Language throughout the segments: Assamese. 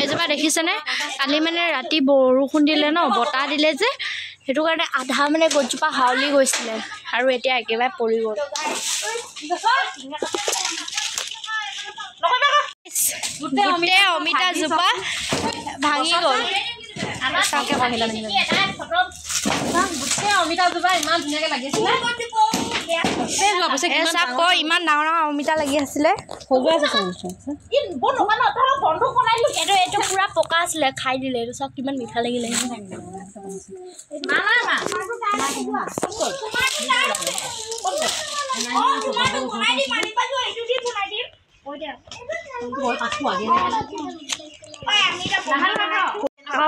এজোপা দেখিছেনে কালি মানে ৰাতি বৰষুণ দিলে ন বতাহ দিলে যে সেইটো কাৰণে আধা মানে গছজোপা হাউলি গৈছিলে আৰু এতিয়া একেবাৰে পৰি গ'ল গোটেই অমিতা জোপা ভাঙি গ'ল ইমান ডাঙৰ ডাঙৰ অমিতা লাগি আছিলে এইটো পুৰা পকা আছিলে খাই দিলে এইটো চাওক কিমান মিঠা লাগিলে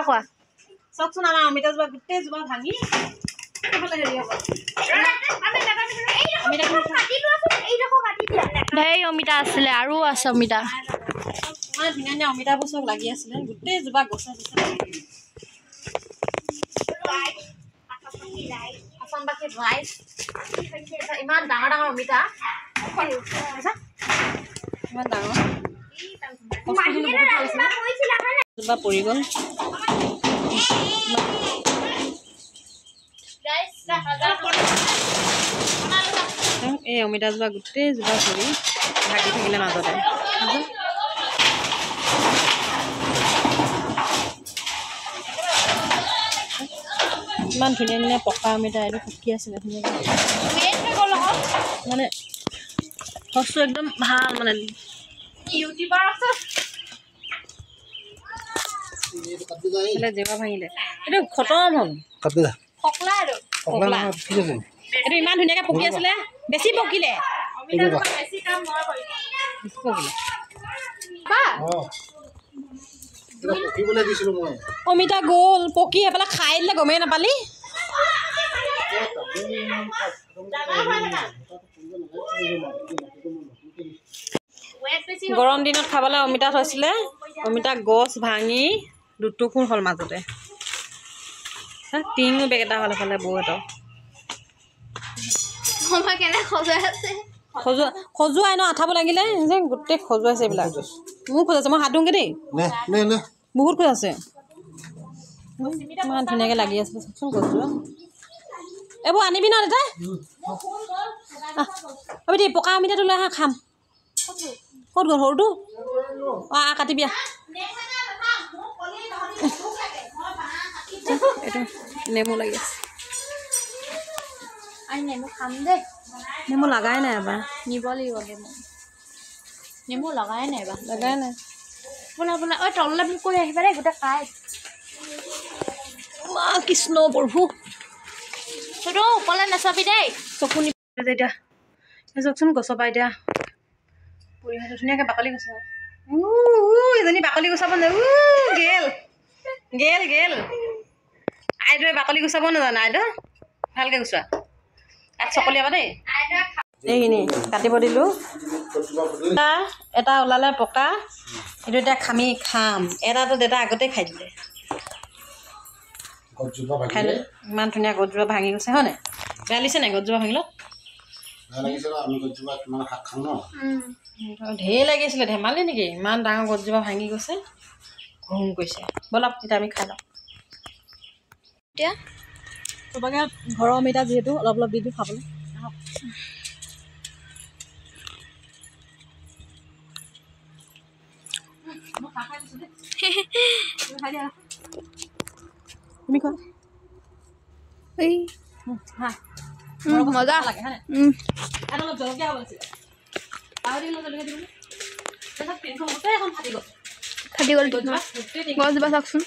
কোৱা চাওকচোন আমাৰ অমিতা জোপা গোটেই জোপা ভাঙি ঢেৰ অমিতা আছিলে আৰু আছে অমিতা ইমান ধুনীয়া ধুনীয়া অমিতাবোৰ চব লাগি আছিলে গোটেই জোপা গছে ইমান ডাঙৰ ডাঙৰ অমিতা ইমান ডাঙৰ জোপা পৰি গ'ল এই অমিতা জোপা গোটেই জোপা পৰি ভাগি থাকিলে মাজতে ইমান ধুনীয়া ধুনীয়া পকা অমিতা এইটো পকি আছিলে ধুনীয়াকৈ মানে সঁচটো একদম ভাল মানে ইউটিউবাৰ আছে জেগা ভাঙিলে এইটো খতম হ'ল এইটো ইমান ধুনীয়াকৈ পকি আছিলে বেছি পকিলে অমিতা গ'ল পকি সেইফালে খাই দিলে গমেই নাপালি গৰম দিনত খাবলৈ অমিতা থৈছিলে অমিতা গছ ভাঙি দুটুকুৰ হ'ল মাজতে টিঙো বেগ এটা হ'ল এইফালে বৌহঁতৰ খজুৱাই ন আঠাব লাগিলে যে গোটেই খজুৱাইছে এইবিলাক মোৰ খোজাইছে মই হাত ধুংগে দেই বহুত খোজাইছে ইমান ধুনীয়াকৈ লাগি আছে চাওকচোন গছজোপা এইবোৰ আনিবি ন দেউতাই আমি দেই পকা অমিতাটো লৈ আহা খাম ক'ত গ'ল সৰুটো অঁ কাটিবি এইটো নেমু লাগি আছে নেমু খাম দেই নেমু লগাই নাই এবাৰ নিব লাগিব নেমু লগাই নাই এবাৰ লগাই নাই বোলা বোলা ঐ তললৈ মোক কৰি আহিবা দেই গোটেই খাই মা কৃষ্ণ প্ৰভু সেইটো ওপৰলৈ নাচাবি দেই চকু নিপিলে এতিয়া চাওকচোন গছৰ পৰা এতিয়া পৰিহাটো ধুনীয়াকৈ বাকলি গছৰ এজনী বাকলি গুচাব গেল গেল গেল আইদেউৱে বাকলি গুচাব নাজানে আইদেউ ভালকৈ গুচোৱা তাত চকলিয়াবা দেই এইখিনি কাটিব দিলোঁ এটা ওলালে পকা সেইটো এতিয়া খাম এটাতো দেউতা আগতে খাই দিলে খাই ইমান ধুনীয়া গছজোপা ভাঙি গৈছে হয় নাই বেয়া লাগিছে নাই গছজোপা ভাঙিলত ঢেৰ লাগিছিলে ধেমালি নেকি ইমান ডাঙৰ গছজোপা ভাঙি গৈছে ঘুম কৰিছে বলক এতিয়া আমি খাই লওঁ এতিয়া চবকে ঘৰৰ অমিতা যিহেতু অলপ অলপ দি দিওঁ খাবলৈ তুমি খোৱা এই মজা লাগে হয় নাই অলপ জলকীয়া হ'ব লাগিছিলে ফাটি গ'ল গছজোপা চাওকচোন